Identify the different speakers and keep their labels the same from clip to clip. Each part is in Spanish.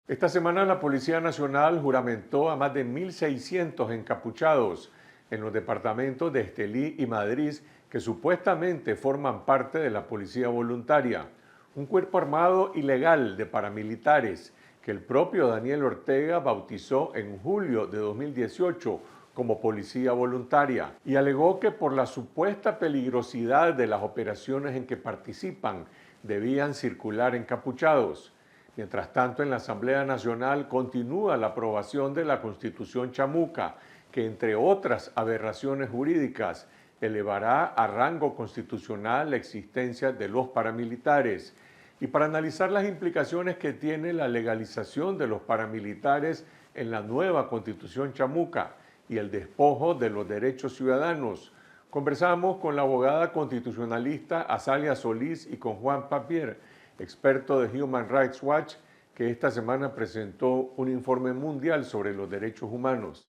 Speaker 1: Esta semana la Policía Nacional juramentó a más de 1.600 encapuchados en los departamentos de Estelí y Madrid que supuestamente forman parte de la Policía Voluntaria, un cuerpo armado ilegal de paramilitares que el propio Daniel Ortega bautizó en julio de 2018 como Policía Voluntaria y alegó que por la supuesta peligrosidad de las operaciones en que participan debían circular encapuchados. Mientras tanto, en la Asamblea Nacional continúa la aprobación de la Constitución chamuca, que entre otras aberraciones jurídicas elevará a rango constitucional la existencia de los paramilitares. Y para analizar las implicaciones que tiene la legalización de los paramilitares en la nueva Constitución chamuca y el despojo de los derechos ciudadanos, conversamos con la abogada constitucionalista Azalia Solís y con Juan Papier, experto de Human Rights Watch, que esta semana presentó un informe mundial sobre los derechos humanos.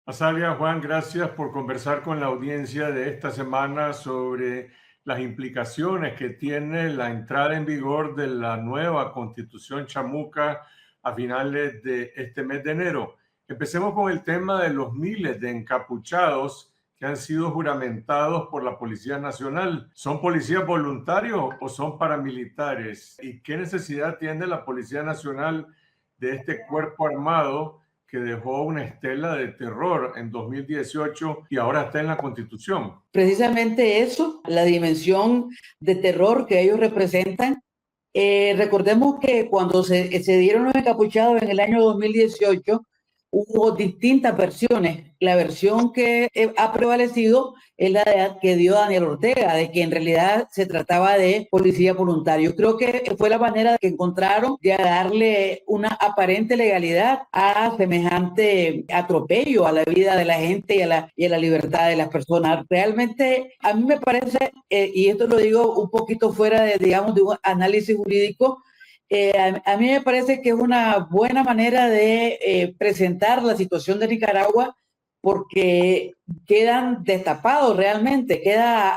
Speaker 1: Azalia, Juan, gracias por conversar con la audiencia de esta semana sobre las implicaciones que tiene la entrada en vigor de la nueva Constitución chamuca a finales de este mes de enero. Empecemos con el tema de los miles de encapuchados que han sido juramentados por la Policía Nacional. ¿Son policías voluntarios o son paramilitares? ¿Y qué necesidad tiene la Policía Nacional de este cuerpo armado que dejó una estela de terror en 2018 y ahora está en la Constitución?
Speaker 2: Precisamente eso, la dimensión de terror que ellos representan. Recordemos que cuando se dieron los encapuchados en el año 2018, hubo distintas versiones. La versión que ha prevalecido es la que dio Daniel Ortega, de que en realidad se trataba de policía voluntaria. Yo creo que fue la manera que encontraron de darle una aparente legalidad a semejante atropello a la vida de la gente y a la libertad de las personas. Realmente a mí me parece, y esto lo digo un poquito fuera de, digamos, de un análisis jurídico, a mí me parece que es una buena manera de presentar la situación de Nicaragua, porque quedan destapados realmente, queda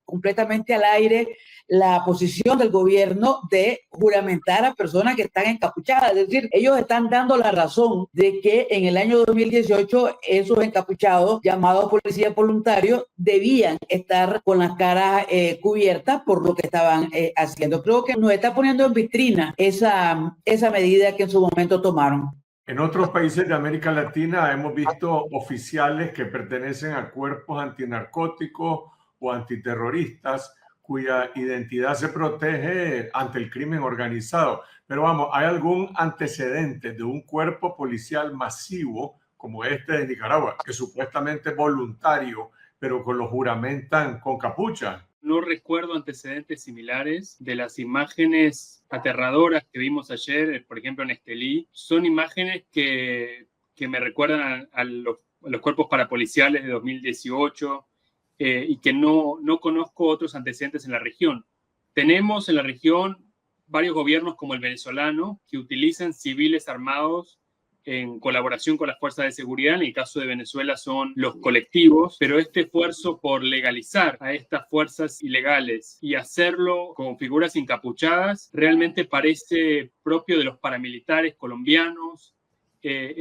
Speaker 2: completamente al aire la posición del gobierno de juramentar a personas que están encapuchadas. Es decir, ellos están dando la razón de que en el año 2018 esos encapuchados, llamados policías voluntarios, debían estar con las caras cubiertas por lo que estaban haciendo. Creo que nos está poniendo en vitrina esa medida que en su momento tomaron.
Speaker 1: En otros países de América Latina hemos visto oficiales que pertenecen a cuerpos antinarcóticos o antiterroristas cuya identidad se protege ante el crimen organizado. Pero vamos, ¿hay algún antecedente de un cuerpo policial masivo como este de Nicaragua, que supuestamente es voluntario, pero que lo juramentan con capucha?
Speaker 3: No recuerdo antecedentes similares. De las imágenes aterradoras que vimos ayer, por ejemplo en Estelí, son imágenes que me recuerdan a los cuerpos parapoliciales de 2018 y que no conozco otros antecedentes en la región. Tenemos en la región varios gobiernos como el venezolano que utilizan civiles armados en colaboración con las fuerzas de seguridad. En el caso de Venezuela son los colectivos, pero este esfuerzo por legalizar a estas fuerzas ilegales y hacerlo con figuras encapuchadas realmente parece propio de los paramilitares colombianos.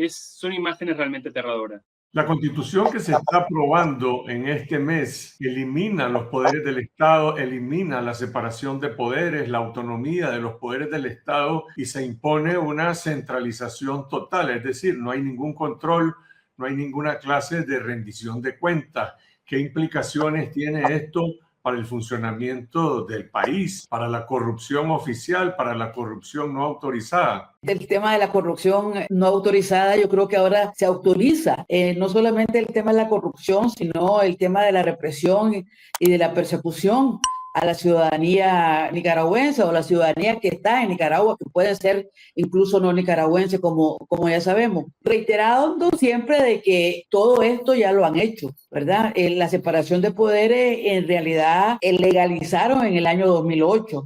Speaker 3: Son imágenes realmente aterradoras.
Speaker 1: La Constitución que se está aprobando en este mes elimina los poderes del Estado, elimina la separación de poderes, la autonomía de los poderes del Estado y se impone una centralización total, es decir, no hay ningún control, no hay ninguna clase de rendición de cuentas. ¿Qué implicaciones tiene esto para el funcionamiento del país, para la corrupción oficial, para la corrupción no autorizada?
Speaker 2: El tema de la corrupción no autorizada, yo creo que ahora se autoriza, no solamente el tema de la corrupción, sino el tema de la represión y de la persecución a la ciudadanía nicaragüense o la ciudadanía que está en Nicaragua, que puede ser incluso no nicaragüense, como ya sabemos. Reiterando siempre de que todo esto ya lo han hecho, ¿verdad? La separación de poderes en realidad legalizaron en el año 2008.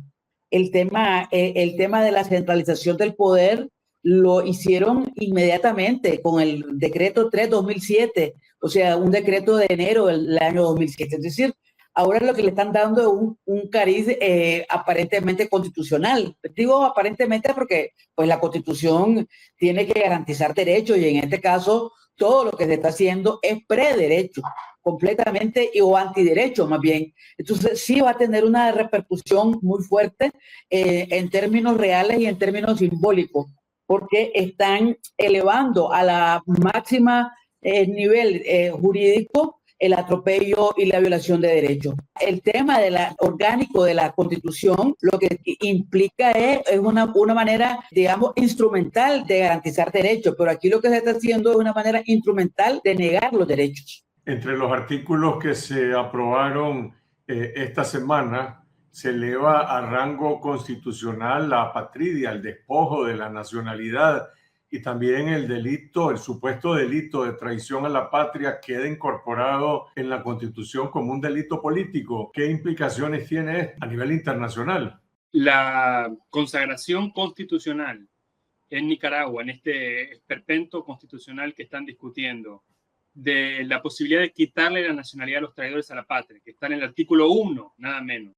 Speaker 2: El tema de la centralización del poder lo hicieron inmediatamente con el decreto 3/2007, o sea, un decreto de enero del año 2007. Es decir, ahora lo que le están dando es un cariz aparentemente constitucional. Digo aparentemente porque pues la Constitución tiene que garantizar derechos y en este caso todo lo que se está haciendo es prederecho, completamente o antiderecho más bien. Entonces sí va a tener una repercusión muy fuerte en términos reales y en términos simbólicos, porque están elevando a la máxima nivel jurídico el atropello y la violación de derechos. El tema orgánico de la Constitución lo que implica es una manera, digamos, instrumental de garantizar derechos, pero aquí lo que se está haciendo es una manera instrumental de negar los derechos.
Speaker 1: Entre los artículos que se aprobaron esta semana, se eleva a rango constitucional la apatridia, el despojo de la nacionalidad, y también el delito, el supuesto delito de traición a la patria queda incorporado en la Constitución como un delito político. ¿Qué implicaciones tiene esto a nivel internacional?
Speaker 3: La consagración constitucional en Nicaragua, en este esperpento constitucional que están discutiendo, de la posibilidad de quitarle la nacionalidad a los traidores a la patria, que está en el artículo 1, nada menos,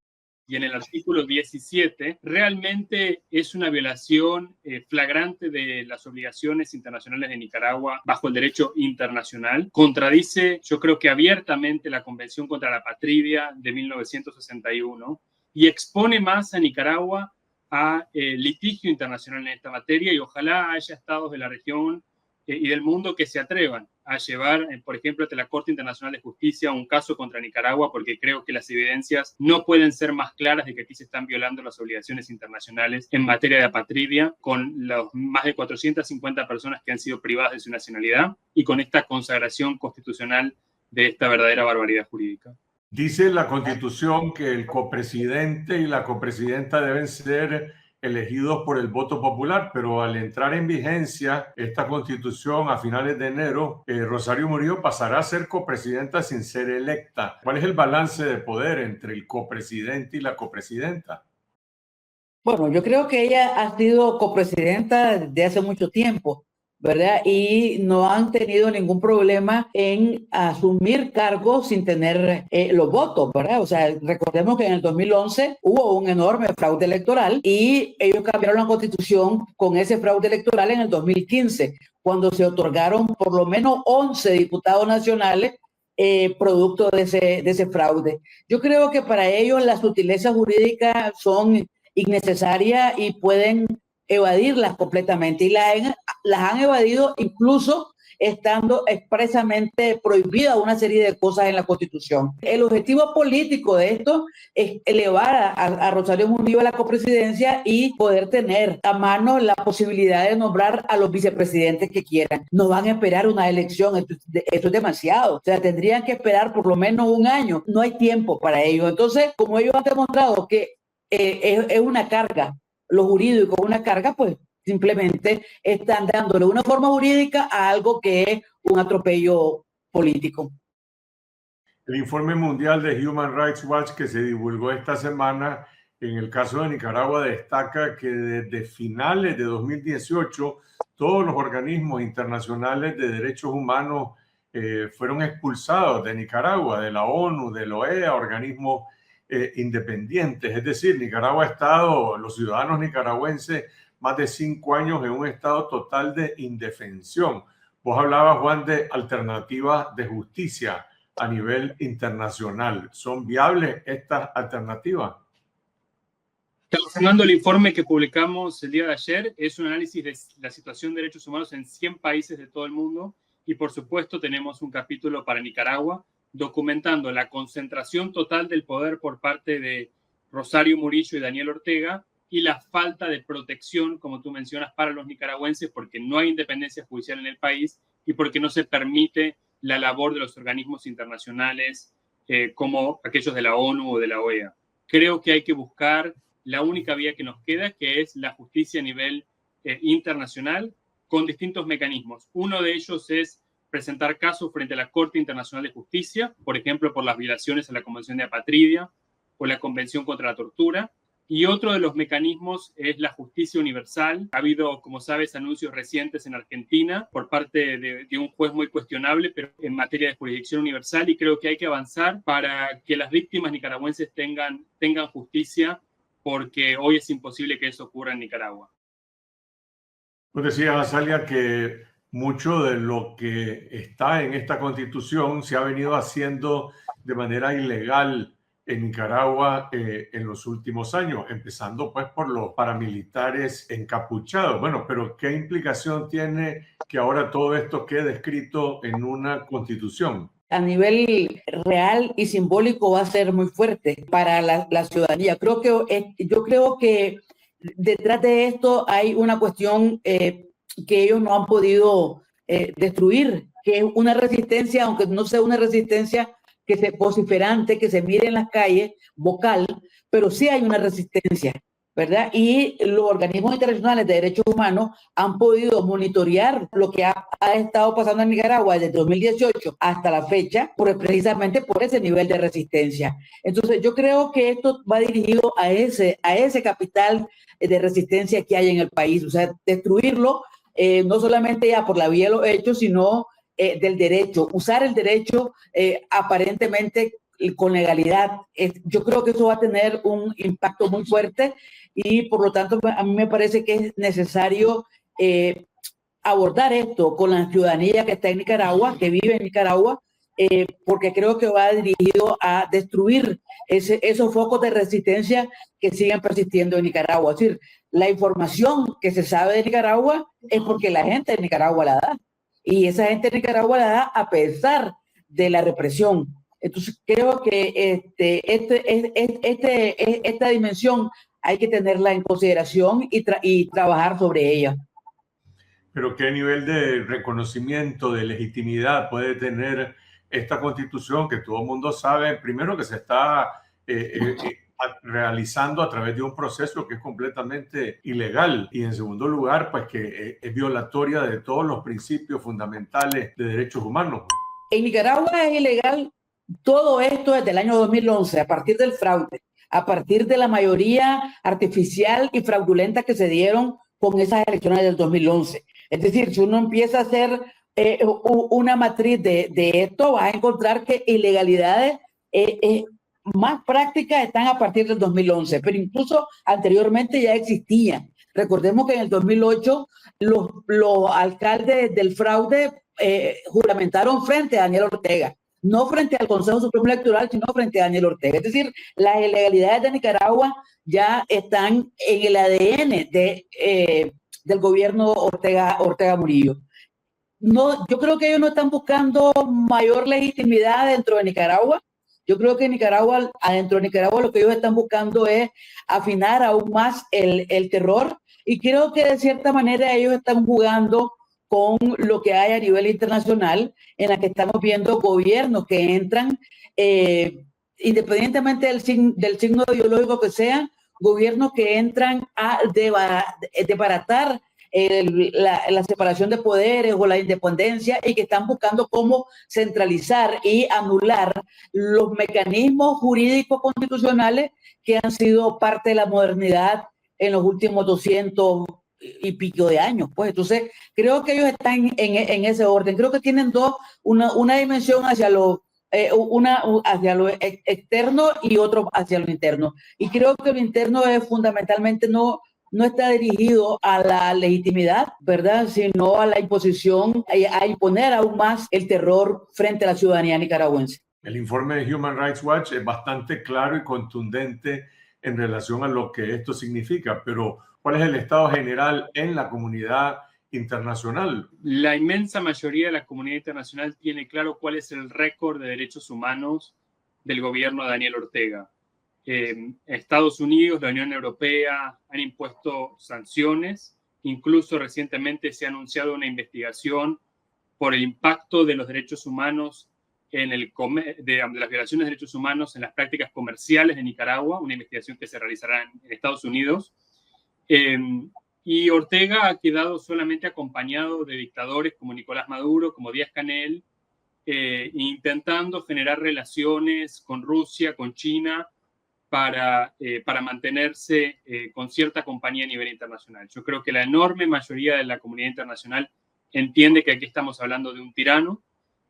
Speaker 3: y en el artículo 17, realmente es una violación flagrante de las obligaciones internacionales de Nicaragua bajo el derecho internacional. Contradice, yo creo que abiertamente, la Convención contra la Apatridia de 1961 y expone más a Nicaragua a litigio internacional en esta materia, y ojalá haya estados de la región y del mundo que se atrevan a llevar, por ejemplo, ante la Corte Internacional de Justicia un caso contra Nicaragua, porque creo que las evidencias no pueden ser más claras de que aquí se están violando las obligaciones internacionales en materia de apatridia, con las más de 450 personas que han sido privadas de su nacionalidad y con esta consagración constitucional de esta verdadera barbaridad jurídica.
Speaker 1: Dice la Constitución que el copresidente y la copresidenta deben ser elegidos por el voto popular, pero al entrar en vigencia esta Constitución a finales de enero, Rosario Murillo pasará a ser copresidenta sin ser electa. ¿Cuál es el balance de poder entre el copresidente y la copresidenta?
Speaker 2: Bueno, yo creo que ella ha sido copresidenta desde hace mucho tiempo, ¿verdad? Y no han tenido ningún problema en asumir cargos sin tener los votos, ¿verdad? O sea, recordemos que en el 2011 hubo un enorme fraude electoral y ellos cambiaron la Constitución con ese fraude electoral en el 2015, cuando se otorgaron por lo menos 11 diputados nacionales producto de ese fraude. Yo creo que para ellos las sutilezas jurídicas son innecesarias y pueden evadirlas completamente, y las han evadido incluso estando expresamente prohibida una serie de cosas en la Constitución. El objetivo político de esto es elevar a Rosario Murillo a la copresidencia y poder tener a mano la posibilidad de nombrar a los vicepresidentes que quieran. No van a esperar una elección, esto es demasiado. O sea, tendrían que esperar por lo menos un año. No hay tiempo para ello. Entonces, como ellos han demostrado que es una carga, lo jurídico es una carga, pues simplemente están dándole una forma jurídica a algo que es un atropello político.
Speaker 1: El informe mundial de Human Rights Watch que se divulgó esta semana en el caso de Nicaragua destaca que desde finales de 2018 todos los organismos internacionales de derechos humanos fueron expulsados de Nicaragua, de la ONU, de la OEA, organismos independientes. Es decir, Nicaragua ha estado, los ciudadanos nicaragüenses, más de 5 años en un estado total de indefensión. Vos hablabas, Juan, de alternativas de justicia a nivel internacional. ¿Son viables estas alternativas?
Speaker 3: Relacionando el informe que publicamos el día de ayer, es un análisis de la situación de derechos humanos en 100 países de todo el mundo, y por supuesto tenemos un capítulo para Nicaragua documentando la concentración total del poder por parte de Rosario Murillo y Daniel Ortega y la falta de protección, como tú mencionas, para los nicaragüenses, porque no hay independencia judicial en el país y porque no se permite la labor de los organismos internacionales como aquellos de la ONU o de la OEA. Creo que hay que buscar la única vía que nos queda, que es la justicia a nivel internacional, con distintos mecanismos. Uno de ellos es presentar casos frente a la Corte Internacional de Justicia, por ejemplo, por las violaciones a la Convención de Apatridia o la Convención contra la Tortura. Y otro de los mecanismos es la justicia universal. Ha habido, como sabes, anuncios recientes en Argentina por parte de un juez muy cuestionable, pero en materia de jurisdicción universal, y creo que hay que avanzar para que las víctimas nicaragüenses tengan justicia, porque hoy es imposible que eso ocurra en Nicaragua.
Speaker 1: Pues decía Azalia que mucho de lo que está en esta constitución se ha venido haciendo de manera ilegal en Nicaragua en los últimos años, empezando pues por los paramilitares encapuchados. Bueno, pero ¿qué implicación tiene que ahora todo esto quede escrito en una constitución?
Speaker 2: A nivel real y simbólico va a ser muy fuerte para la ciudadanía. Yo creo que detrás de esto hay una cuestión que ellos no han podido destruir, que es una resistencia, aunque no sea una resistencia que se vociferante, que se mire en las calles, vocal, pero sí hay una resistencia, ¿verdad? Y los organismos internacionales de derechos humanos han podido monitorear lo que ha estado pasando en Nicaragua desde 2018 hasta la fecha, precisamente por ese nivel de resistencia. Entonces, yo creo que esto va dirigido a ese capital de resistencia que hay en el país, o sea, destruirlo no solamente ya por la vía de los hechos, sino del derecho, usar el derecho aparentemente con legalidad. Yo creo que eso va a tener un impacto muy fuerte y por lo tanto a mí me parece que es necesario abordar esto con la ciudadanía que está en Nicaragua, que vive en Nicaragua, porque creo que va dirigido a destruir esos focos de resistencia que siguen persistiendo en Nicaragua. Es decir, la información que se sabe de Nicaragua es porque la gente de Nicaragua la da. Y esa gente de Nicaragua la da a pesar de la represión. Entonces creo que esta dimensión hay que tenerla en consideración y trabajar sobre ella.
Speaker 1: Pero ¿qué nivel de reconocimiento, de legitimidad puede tener esta constitución que todo el mundo sabe, primero que se está realizando a través de un proceso que es completamente ilegal y en segundo lugar, pues que es violatoria de todos los principios fundamentales de derechos humanos?
Speaker 2: En Nicaragua es ilegal todo esto desde el año 2011, a partir del fraude, a partir de la mayoría artificial y fraudulenta que se dieron con esas elecciones del 2011. Es decir, si uno empieza a hacer una matriz de esto, va a encontrar que ilegalidades más prácticas están a partir del 2011, pero incluso anteriormente ya existían. Recordemos que en el 2008 los alcaldes del fraude juramentaron frente a Daniel Ortega, no frente al Consejo Supremo Electoral, sino frente a Daniel Ortega. Es decir, las ilegalidades de Nicaragua ya están en el ADN del gobierno Ortega Murillo. No, yo creo que ellos no están buscando mayor legitimidad dentro de Nicaragua. Yo creo que adentro de Nicaragua lo que ellos están buscando es afinar aún más el terror y creo que de cierta manera ellos están jugando con lo que hay a nivel internacional, en la que estamos viendo gobiernos que entran, independientemente del signo ideológico que sea, gobiernos que entran a desbaratar la separación de poderes o la independencia y que están buscando cómo centralizar y anular los mecanismos jurídicos constitucionales que han sido parte de la modernidad en los últimos 200 y pico de años. Pues entonces creo que ellos están en ese orden. Creo que tienen una dimensión hacia hacia lo externo y otro hacia lo interno. Y creo que lo interno es fundamentalmente no está dirigido a la legitimidad, ¿verdad? Sino a la imposición, a imponer aún más el terror frente a la ciudadanía nicaragüense.
Speaker 1: El informe de Human Rights Watch es bastante claro y contundente en relación a lo que esto significa, pero ¿cuál es el estado general en la comunidad internacional?
Speaker 3: La inmensa mayoría de la comunidad internacional tiene claro cuál es el récord de derechos humanos del gobierno de Daniel Ortega. Estados Unidos, la Unión Europea han impuesto sanciones, incluso recientemente se ha anunciado una investigación por el impacto de los derechos humanos de las violaciones de derechos humanos en las prácticas comerciales de Nicaragua, una investigación que se realizará en Estados Unidos. Y Ortega ha quedado solamente acompañado de dictadores como Nicolás Maduro, como Díaz-Canel, intentando generar relaciones con Rusia, con China, para mantenerse con cierta compañía a nivel internacional. Yo creo que la enorme mayoría de la comunidad internacional entiende que aquí estamos hablando de un tirano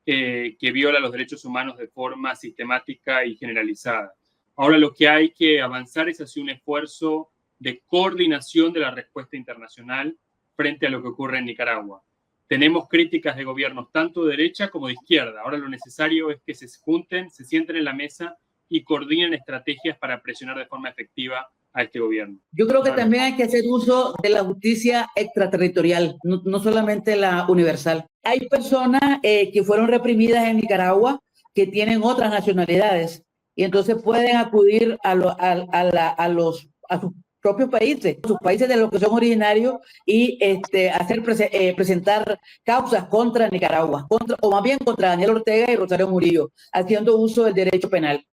Speaker 3: que viola los derechos humanos de forma sistemática y generalizada. Ahora lo que hay que avanzar es hacia un esfuerzo de coordinación de la respuesta internacional frente a lo que ocurre en Nicaragua. Tenemos críticas de gobiernos tanto de derecha como de izquierda. Ahora lo necesario es que se junten, se sienten en la mesa y coordinen estrategias para presionar de forma efectiva a este gobierno.
Speaker 2: Yo creo que también hay que hacer uso de la justicia extraterritorial, no solamente la universal. Hay personas que fueron reprimidas en Nicaragua que tienen otras nacionalidades y entonces pueden acudir a sus propios países, sus países de los que son originarios y presentar causas contra Nicaragua, o más bien contra Daniel Ortega y Rosario Murillo, haciendo uso del derecho penal.